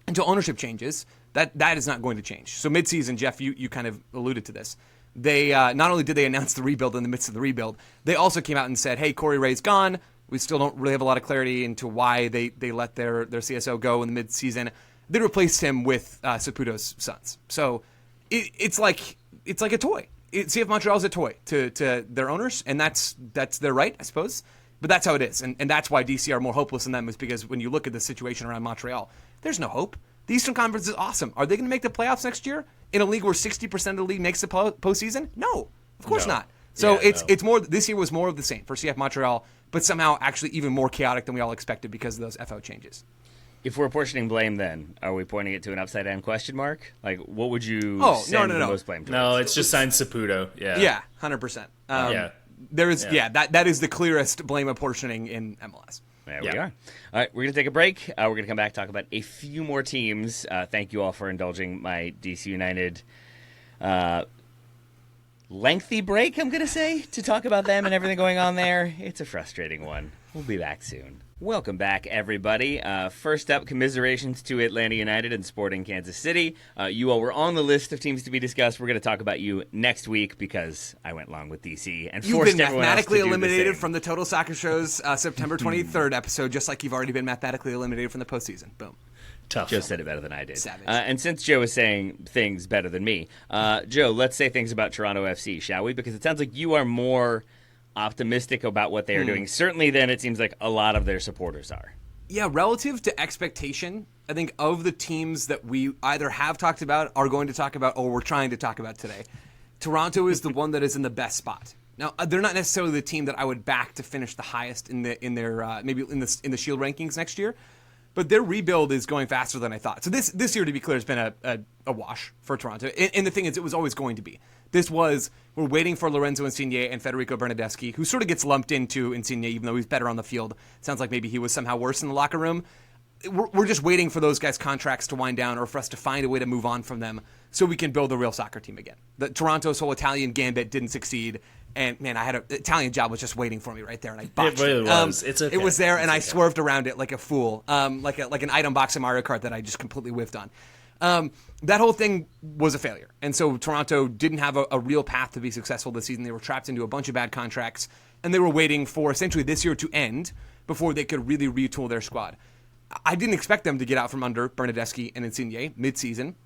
Speaker 2: until ownership changes, that is not going to change. So midseason, Jeff, you kind of alluded to this. they not only did they announce the rebuild in the midst of the rebuild, they also came out and said, hey, Corey Ray's gone. We still don't really have a lot of clarity into why they let their CSO go in the midseason. They replaced him with Saputo's sons. So it's like a toy. CF Montreal is a toy to their owners, and that's their right, I suppose. But that's how it is, and that's why DC are more hopeless than them, is because when you look at the situation around Montreal, there's no hope. The Eastern Conference is awesome. Are they going to make the playoffs next year in a league where 60% of the league makes the postseason? No, of course not. So it's more. This year was more of the same for CF Montreal, but somehow actually even more chaotic than we all expected because of those FO changes.
Speaker 1: If we're apportioning blame, then are we pointing it to an upside down question mark? Like, what would you send the most blame towards?
Speaker 3: No, it's just signed Saputo. Yeah,
Speaker 2: 100%.
Speaker 3: There
Speaker 2: is that is the clearest blame apportioning in MLS.
Speaker 1: There we are. All right, we're going to take a break. We're going to come back, talk about a few more teams. Thank you all for indulging my DC United lengthy break, I'm going to say, to talk about them and everything going on there. It's a frustrating one. We'll be back soon. Welcome back, everybody. First up, commiserations to Atlanta United and Sporting Kansas City. You all were on the list of teams to be discussed. We're going to talk about you next week because I went long with DC and
Speaker 2: you've
Speaker 1: forced
Speaker 2: been
Speaker 1: everyone else to
Speaker 2: mathematically
Speaker 1: do
Speaker 2: eliminated
Speaker 1: the same.
Speaker 2: from the Total Soccer Show's September 23rd episode, just like you've already been mathematically eliminated from the postseason. Boom.
Speaker 3: Tough.
Speaker 1: Joe said it better than I did.
Speaker 2: Savage.
Speaker 1: And since Joe is saying things better than me, Joe, let's say things about Toronto FC, shall we? Because it sounds like you are more optimistic about what they are doing. Certainly, then it seems like a lot of their supporters are.
Speaker 2: Yeah, relative to expectation, I think of the teams that we either have talked about, are going to talk about, or we're trying to talk about today, Toronto is the one that is in the best spot. Now, they're not necessarily the team that I would back to finish the highest in their maybe in the Shield rankings next year, but their rebuild is going faster than I thought. So this year, to be clear, has been a wash for Toronto. And the thing is, it was always going to be. We're waiting for Lorenzo Insigne and Federico Bernardeschi, who sort of gets lumped into Insigne, even though he's better on the field. Sounds like maybe he was somehow worse in the locker room. We're just waiting for those guys' contracts to wind down or for us to find a way to move on from them so we can build a real soccer team again. The Toronto's whole Italian gambit didn't succeed. And, man, the Italian job was just waiting for me right there, and I botched it.
Speaker 3: It really was. It's okay.
Speaker 2: It was there, and I swerved around it like a fool, like an item box in Mario Kart that I just completely whiffed on. That whole thing was a failure. And so Toronto didn't have a real path to be successful this season. They were trapped into a bunch of bad contracts, and they were waiting for essentially this year to end before they could really retool their squad. I didn't expect them to get out from under Bernardeschi and Insigne mid-season,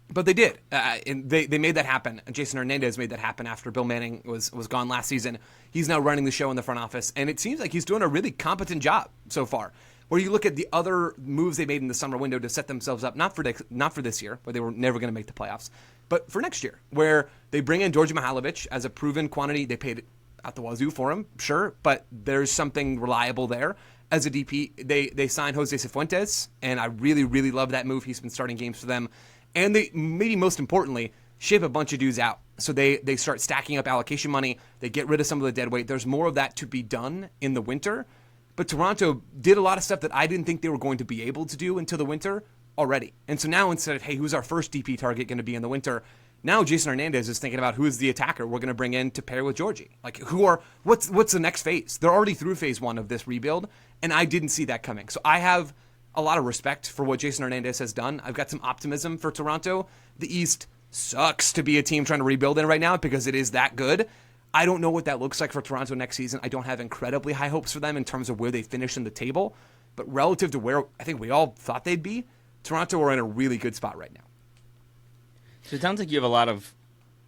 Speaker 2: but they did. And they made that happen. Jason Hernandez made that happen after Bill Manning was gone last season. He's now running the show in the front office, and it seems like he's doing a really competent job so far. Where you look at the other moves they made in the summer window to set themselves up, not for this year, where they were never going to make the playoffs, but for next year, where they bring in Djordje Mihailovic as a proven quantity. They paid out the wazoo for him, sure, but there's something reliable there. As a DP, they signed Jose Cifuentes, and I really, really love that move. He's been starting games for them. And they, maybe most importantly, ship a bunch of dudes out. So they start stacking up allocation money. They get rid of some of the dead weight. There's more of that to be done in the winter. But Toronto did a lot of stuff that I didn't think they were going to be able to do until the winter already. And so now instead of, hey, who's our first DP target going to be in the winter? Now Jason Hernandez is thinking about who is the attacker we're going to bring in to pair with Djordje. Like, what's the next phase? They're already through phase one of this rebuild, and I didn't see that coming. So I have a lot of respect for what Jason Hernandez has done. I've got some optimism for Toronto. The East sucks to be a team trying to rebuild in right now because it is that good. I don't know what that looks like for Toronto next season. I don't have incredibly high hopes for them in terms of where they finish in the table. But relative to where I think we all thought they'd be, Toronto are in a really good spot right now.
Speaker 1: So it sounds like you have a lot of,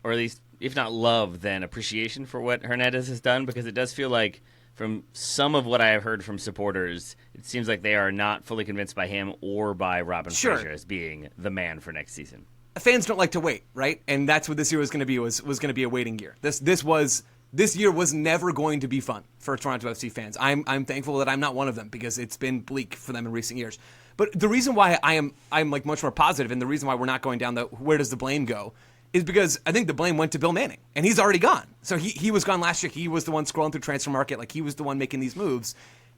Speaker 1: or at least, if not love, then appreciation for what Hernandez has done, because it does feel like, from some of what I have heard from supporters, it seems like they are not fully convinced by him or by Robin Fraser as being the man for next season.
Speaker 2: Fans don't like to wait, right? And that's what this year was going to be, was going to be a waiting year. This year was never going to be fun for Toronto FC fans. I'm thankful that I'm not one of them because it's been bleak for them in recent years. But the reason why I'm like much more positive, and the reason why we're not going down the where does the blame go, is because I think the blame went to Bill Manning, and he's already gone. So he was gone last year. He was the one scrolling through transfer market, like he was the one making these moves,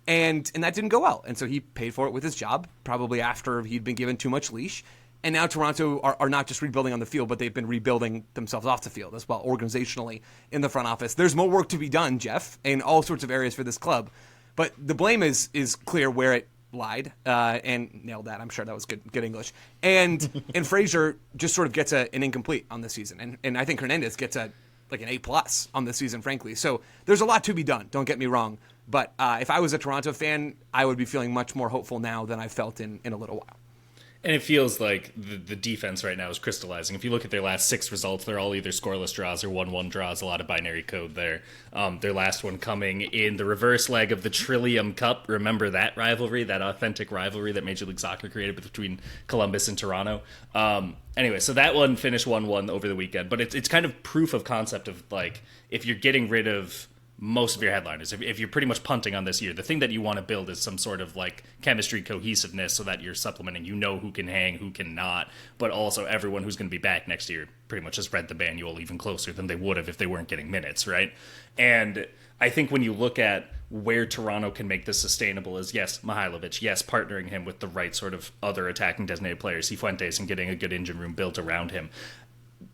Speaker 2: and that didn't go well. And so he paid for it with his job, probably after he'd been given too much leash. And now Toronto are not just rebuilding on the field, but they've been rebuilding themselves off the field as well, organizationally in the front office. There's more work to be done, Jeff, in all sorts of areas for this club. But the blame is clear where it lied, and nailed that. I'm sure that was good English. And Fraser just sort of gets an incomplete on this season. And I think Hernandez gets a like an A+ on this season, frankly. So there's a lot to be done. Don't get me wrong. But if I was a Toronto fan, I would be feeling much more hopeful now than I felt in a little while.
Speaker 3: And it feels like the defense right now is crystallizing. If you look at their last 6 results, they're all either scoreless draws or 1-1 draws. A lot of binary code there. Their last one coming in the reverse leg of the Trillium Cup. Remember that rivalry, that authentic rivalry that Major League Soccer created between Columbus and Toronto. Anyway, so that one finished 1-1 over the weekend. But it's kind of proof of concept of, like, if you're getting rid of most of your headliners, if you're pretty much punting on this year, the thing that you want to build is some sort of like chemistry, cohesiveness, so that you're supplementing, who can hang, who cannot, but also everyone who's going to be back next year pretty much has read the manual even closer than they would have if they weren't getting minutes, right? And I think when you look at where Toronto can make this sustainable is, yes, Mihailovic, yes, partnering him with the right sort of other attacking designated players, Cifuentes, and getting a good engine room built around him.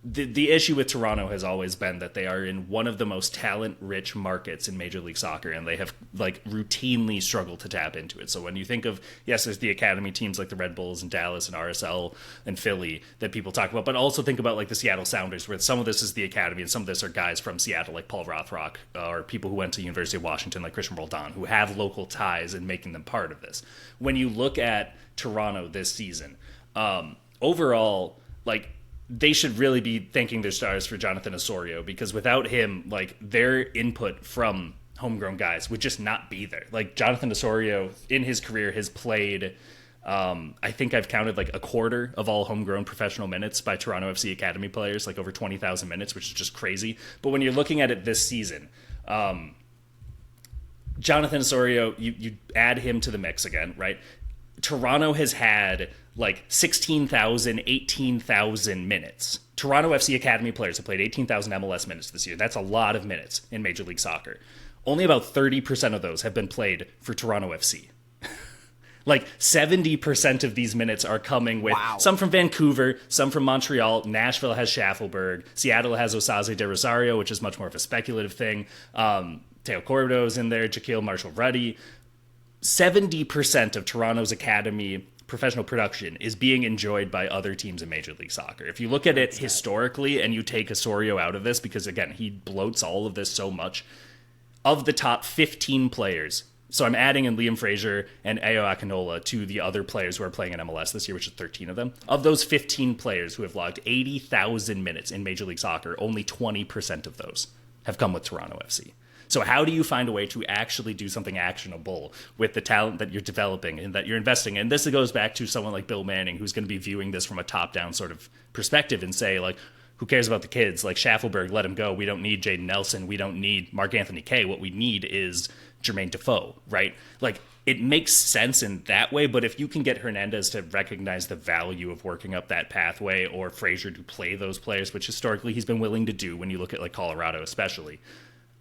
Speaker 3: The issue with Toronto has always been that they are in one of the most talent-rich markets in Major League Soccer, and they have like routinely struggled to tap into it. So when you think of, yes, there's the academy teams like the Red Bulls and Dallas and RSL and Philly that people talk about, but also think about like the Seattle Sounders, where some of this is the academy and some of this are guys from Seattle like Paul Rothrock, or people who went to University of Washington like Christian Roldan, who have local ties and making them part of this. When you look at Toronto this season, overall, like, they should really be thanking their stars for Jonathan Osorio, because without him, like, their input from homegrown guys would just not be there. Like, Jonathan Osorio in his career has played, I think I've counted like a quarter of all homegrown professional minutes by Toronto FC Academy players, like over 20,000 minutes, which is just crazy. But when you're looking at it this season, Jonathan Osorio, you add him to the mix again, right? Toronto has had like 16,000, 18,000 minutes. Toronto FC Academy players have played 18,000 MLS minutes this year. That's a lot of minutes in Major League Soccer. Only about 30% of those have been played for Toronto FC. Like 70% of these minutes are coming with some from Vancouver, some from Montreal. Nashville has Schaffelberg. Seattle has Osaze de Rosario, which is much more of a speculative thing. Teo Cordo's in there, Jaquil Marshall-Ruddy. 70% of Toronto's academy professional production is being enjoyed by other teams in Major League Soccer. If you look at it historically and you take Osorio out of this, because again, he bloats all of this so much, of the top 15 players, so I'm adding in Liam Fraser and Ayo Akinola to the other players who are playing in MLS this year, which is 13 of them. Of those 15 players who have logged 80,000 minutes in Major League Soccer, only 20% of those have come with Toronto FC. So how do you find a way to actually do something actionable with the talent that you're developing and that you're investing in? This goes back to someone like Bill Manning, who's going to be viewing this from a top-down sort of perspective and say, like, who cares about the kids? Like, Schaffelberg, let him go. We don't need Jaden Nelson. We don't need Mark Anthony Kaye. What we need is Jermaine Defoe, right? Like, it makes sense in that way, but if you can get Hernandez to recognize the value of working up that pathway, or Fraser to play those players, which historically he's been willing to do when you look at, like, Colorado especially,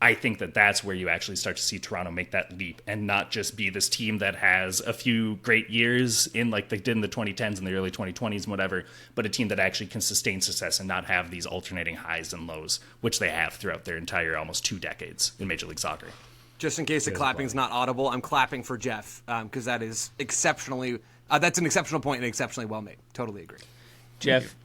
Speaker 3: I think that that's where you actually start to see Toronto make that leap and not just be this team that has a few great years in, like they did in the 2010s and the early 2020s and whatever, but a team that actually can sustain success and not have these alternating highs and lows, which they have throughout their entire almost 2 decades in Major League Soccer.
Speaker 2: Just in case the clapping's not audible, I'm clapping for Jeff, because that is exceptionally, that's an exceptional point and exceptionally well made. Totally agree.
Speaker 1: Jeff,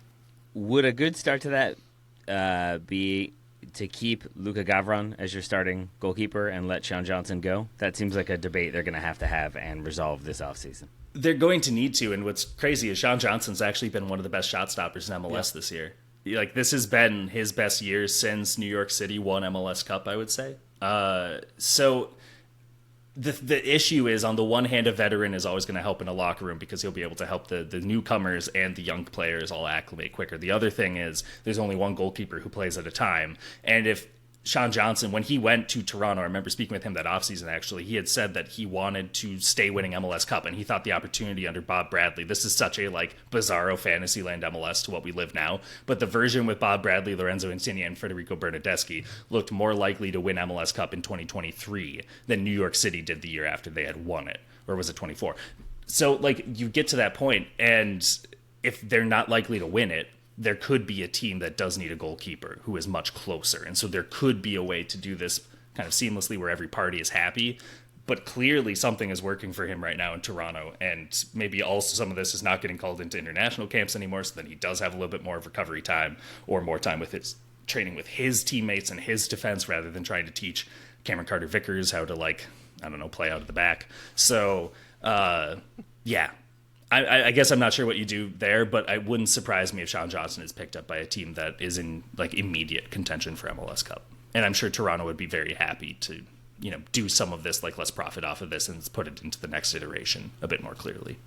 Speaker 1: would a good start to that be to keep Luka Gavron as your starting goalkeeper and let Sean Johnson go? That seems like a debate they're going to have and resolve this offseason.
Speaker 3: They're going to need to, and what's crazy is Sean Johnson's actually been one of the best shot stoppers in MLS this year. Like, this has been his best year since New York City won MLS Cup, I would say. So the issue is, on the one hand, a veteran is always going to help in a locker room because he'll be able to help the newcomers and the young players all acclimate quicker. The other thing is there's only one goalkeeper who plays at a time. And if Sean Johnson, when he went to Toronto, I remember speaking with him that offseason, actually, he had said that he wanted to stay winning MLS Cup, and he thought the opportunity under Bob Bradley, this is such a, like, bizarro Fantasyland MLS to what we live now, but the version with Bob Bradley, Lorenzo Insigne, and Federico Bernardeschi looked more likely to win MLS Cup in 2023 than New York City did the year after they had won it. Or was it 24? So, like, you get to that point, and if they're not likely to win it, there could be a team that does need a goalkeeper who is much closer. And so there could be a way to do this kind of seamlessly where every party is happy. But clearly something is working for him right now in Toronto. And maybe also some of this is not getting called into international camps anymore, so then he does have a little bit more of recovery time or more time with his training with his teammates and his defense rather than trying to teach Cameron Carter-Vickers how to, like, I don't know, play out of the back. So, yeah. I guess I'm not sure what you do there, but it wouldn't surprise me if Sean Johnson is picked up by a team that is in, like, immediate contention for MLS Cup. And I'm sure Toronto would be very happy to, you know, do some of this, like, let's profit off of this and put it into the next iteration a bit more clearly.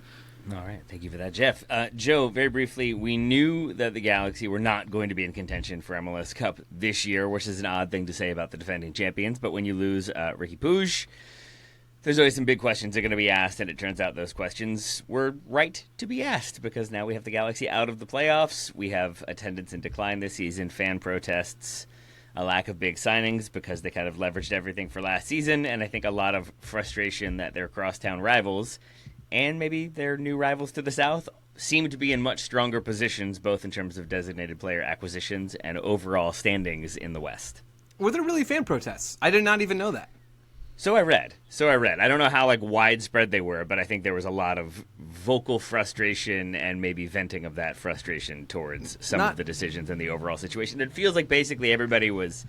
Speaker 1: All right. Thank you for that, Jeff. Joe, very briefly, we knew that the Galaxy were not going to be in contention for MLS Cup this year, which is an odd thing to say about the defending champions. But when you lose Ricky Puig, there's always some big questions that are going to be asked, and it turns out those questions were right to be asked because now we have the Galaxy out of the playoffs. We have attendance in decline this season, fan protests, a lack of big signings because they kind of leveraged everything for last season, and I think a lot of frustration that their crosstown rivals and maybe their new rivals to the south seem to be in much stronger positions, both in terms of designated player acquisitions and overall standings in the West.
Speaker 2: Were there really fan protests? I did not even know that.
Speaker 1: So I read. I don't know how, like, widespread they were, but I think there was a lot of vocal frustration and maybe venting of that frustration towards some of the decisions and the overall situation. It feels like basically everybody was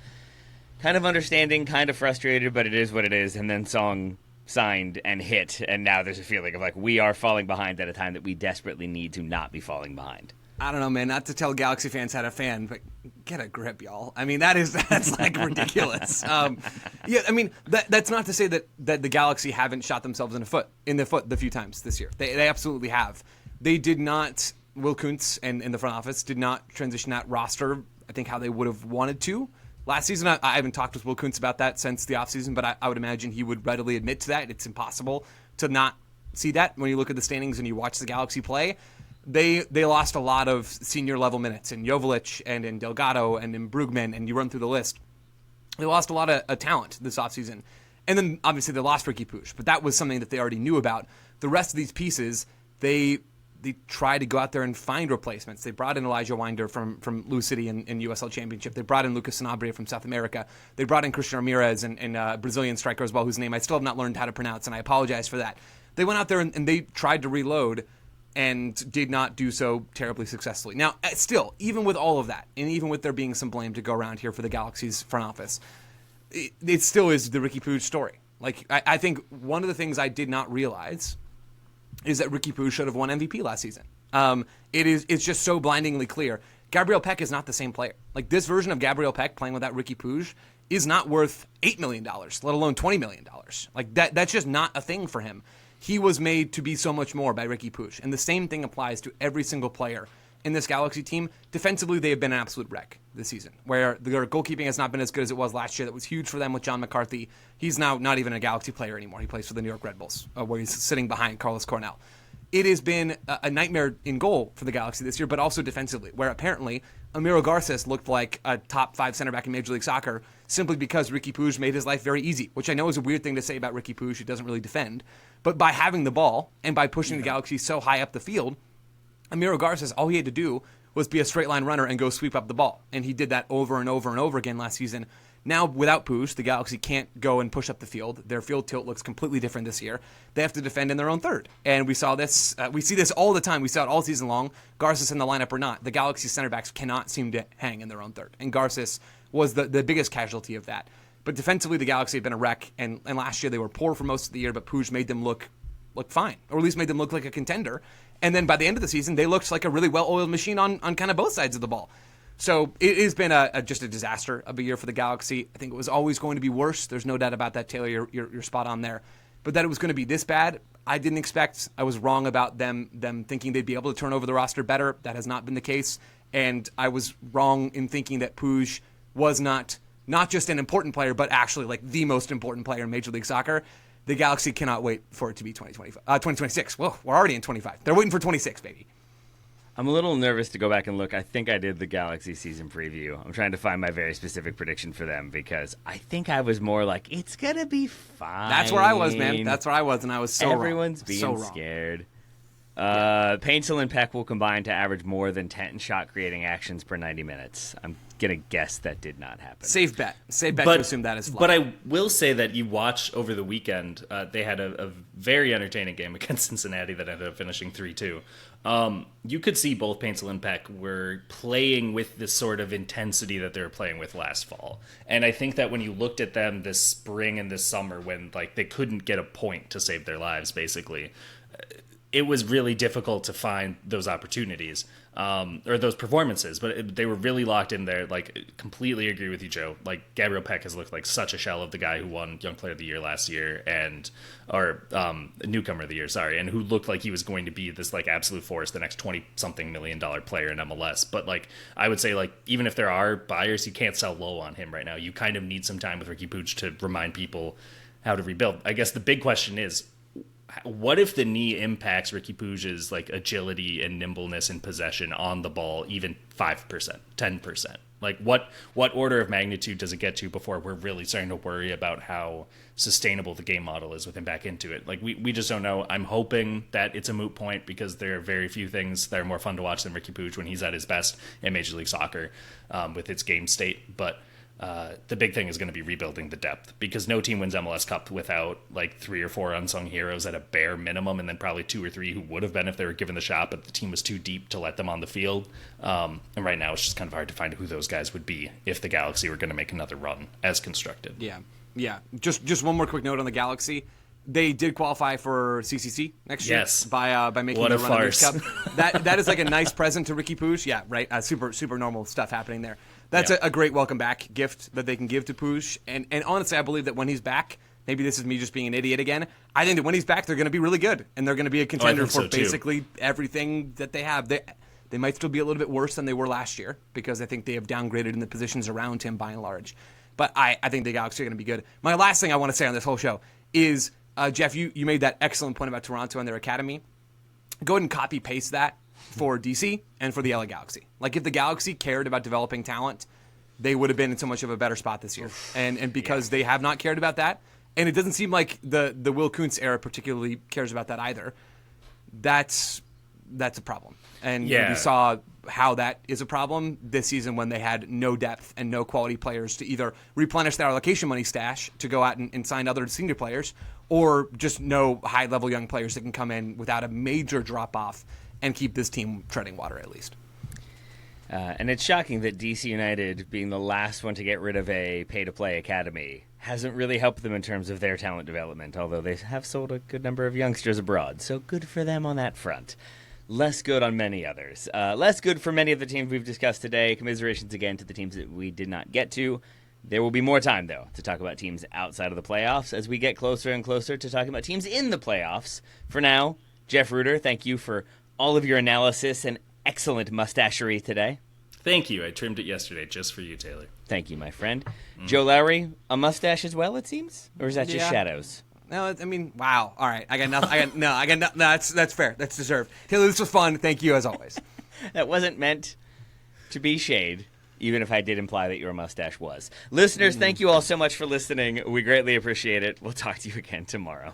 Speaker 1: kind of understanding, kind of frustrated, but it is what it is, and then Song signed and hit, and now there's a feeling of, like, we are falling behind at a time that we desperately need to not be falling behind.
Speaker 2: I don't know, man, not to tell Galaxy fans how to fan, but get a grip, y'all. I mean, that's like ridiculous. Yeah, I mean, that's not to say that the Galaxy haven't shot themselves in the foot the few times this year. They absolutely have. They did not, Will Kuntz and in the front office did not transition that roster, I think, how they would have wanted to. Last season, I haven't talked with Will Kuntz about that since the offseason, but I would imagine he would readily admit to that. It's impossible to not see that when you look at the standings and you watch the Galaxy play. They lost a lot of senior level minutes in Joveljic and in Delgado and in Brugman, and you run through the list. They lost a lot of talent this offseason. And then obviously they lost Ricky Puig, but that was something that they already knew about. The rest of these pieces, they tried to go out there and find replacements. They brought in Elijah Winder from Lou City in USL Championship. They brought in Lucas Sanabria from South America. They brought in Christian Ramirez and Brazilian striker as well, whose name I still have not learned how to pronounce, and I apologize for that. They went out there and they tried to reload and did not do so terribly successfully. Now, still, even with all of that, and even with there being some blame to go around here for the Galaxy's front office, it still is the Ricky Puig story. Like, I think one of the things I did not realize is that Ricky Puig should have won MVP last season. It's just so blindingly clear. Gabriel Peck is not the same player. Like, this version of Gabriel Peck playing without Ricky Puig is not worth $8 million, let alone $20 million. Like, that's just not a thing for him. He was made to be so much more by Ricky Puig. And the same thing applies to every single player in this Galaxy team. Defensively, they have been an absolute wreck this season, where their goalkeeping has not been as good as it was last year. That was huge for them with John McCarthy. He's now not even a Galaxy player anymore. He plays for the New York Red Bulls, where he's sitting behind Carlos Cornell. It has been a nightmare in goal for the Galaxy this year, but also defensively, where apparently Amiro Garces looked like a top 5 center back in Major League Soccer simply because Ricky Puig made his life very easy, which I know is a weird thing to say about Ricky Puig, who doesn't really defend. But by having the ball and by pushing the Galaxy so high up the field, Amiro Garces, all he had to do was be a straight line runner and go sweep up the ball. And he did that over and over and over again last season. Now, without Puig, the Galaxy can't go and push up the field. Their field tilt looks completely different this year. They have to defend in their own third. And we saw this. We see this all the time. We saw it all season long. Garces in the lineup or not, the Galaxy center backs cannot seem to hang in their own third. And Garces was the biggest casualty of that. But defensively, the Galaxy had been a wreck. And last year, they were poor for most of the year, but Puig made them look fine, or at least made them look like a contender. And then by the end of the season, they looked like a really well-oiled machine on kind of both sides of the ball. So it has been just a disaster of a year for the Galaxy. I think it was always going to be worse. There's no doubt about that, Taylor. You're spot on there. But that it was going to be this bad, I didn't expect. I was wrong about them thinking they'd be able to turn over the roster better. That has not been the case. And I was wrong in thinking that Puig was not just an important player, but actually like the most important player in Major League Soccer. The Galaxy cannot wait for it to be 2026. Well, we're already in 25. They're waiting for 26, baby.
Speaker 1: I'm a little nervous to go back and look. I think I did the Galaxy season preview. I'm trying to find my very specific prediction for them because I think I was more like, it's going to be fine.
Speaker 2: That's where I was, man. That's where I was, and I was so wrong.
Speaker 1: Everyone's being scared. Paintsel and Peck will combine to average more than 10 shot-creating actions per 90 minutes. I'm gonna guess that did not happen.
Speaker 2: Safe bet to assume that is flop.
Speaker 3: But I will say that you watch over the weekend, they had a very entertaining game against Cincinnati that ended up finishing 3-2. You could see both Paintsel and Peck were playing with this sort of intensity that they were playing with last fall. And I think that when you looked at them this spring and this summer, when like they couldn't get a point to save their lives, basically, it was really difficult to find those opportunities or those performances, but they were really locked in there. Like, completely agree with you, Joe. Like, Gabriel Peck has looked like such a shell of the guy who won Young Player of the Year last year, or Newcomer of the Year, sorry, and who looked like he was going to be this like absolute force, the next $20-something million player in MLS. But like, I would say, like, even if there are buyers, you can't sell low on him right now. You kind of need some time with Ricky Puig to remind people how to rebuild. I guess the big question is, what if the knee impacts Ricky Puig's like agility and nimbleness in possession on the ball even 5%, 10%? Like, what order of magnitude does it get to before we're really starting to worry about how sustainable the game model is with him back into it? Like, we just don't know. I'm hoping that it's a moot point, because there are very few things that are more fun to watch than Ricky Puig when he's at his best in Major League Soccer with its game state. But the big thing is going to be rebuilding the depth, because no team wins MLS Cup without like 3 or 4 unsung heroes at a bare minimum, and then probably 2 or 3 who would have been if they were given the shot, but the team was too deep to let them on the field. And right now it's just kind of hard to find who those guys would be if the Galaxy were going to make another run as constructed.
Speaker 2: Yeah. Just one more quick note on the Galaxy. They did qualify for CCC next year by making the run of the Cup. That is like a nice present to Ricky Puig. Yeah, right. Super normal stuff happening there. That's a great welcome back gift that they can give to Puig. And honestly, I believe that when he's back, maybe this is me just being an idiot again, I think that when he's back, they're going to be really good, and they're going to be a contender for basically everything that they have. They might still be a little bit worse than they were last year, because I think they have downgraded in the positions around him by and large. But I think the Galaxy are going to be good. My last thing I want to say on this whole show is, Jeff, you made that excellent point about Toronto and their academy. Go ahead and copy-paste that for DC and for the LA Galaxy. Like, if the Galaxy cared about developing talent, they would have been in so much of a better spot this year. And because they have not cared about that, and it doesn't seem like the Will Kuntz era particularly cares about that either, that's a problem. And we saw how that is a problem this season when they had no depth and no quality players to either replenish their allocation money stash to go out and sign other senior players, or just no high-level young players that can come in without a major drop-off and keep this team treading water at least.
Speaker 1: And it's shocking that DC United, being the last one to get rid of a pay-to-play academy, hasn't really helped them in terms of their talent development, although they have sold a good number of youngsters abroad, so good for them on that front. Less good on many others. Less good for many of the teams we've discussed today. Commiserations again to the teams that we did not get to. There will be more time, though, to talk about teams outside of the playoffs as we get closer and closer to talking about teams in the playoffs. For now, Jeff Reuter, thank you for all of your analysis and excellent mustachery today.
Speaker 3: Thank you. I trimmed it yesterday just for you, Taylor.
Speaker 1: Thank you, my friend. Joe Lowry, a mustache as well, it seems? Or is that just shadows?
Speaker 2: No, I mean, wow. All right. I got nothing. No, that's fair. That's deserved. Taylor, this was fun. Thank you, as always.
Speaker 1: That wasn't meant to be shade, even if I did imply that your mustache was. Listeners, thank you all so much for listening. We greatly appreciate it. We'll talk to you again tomorrow.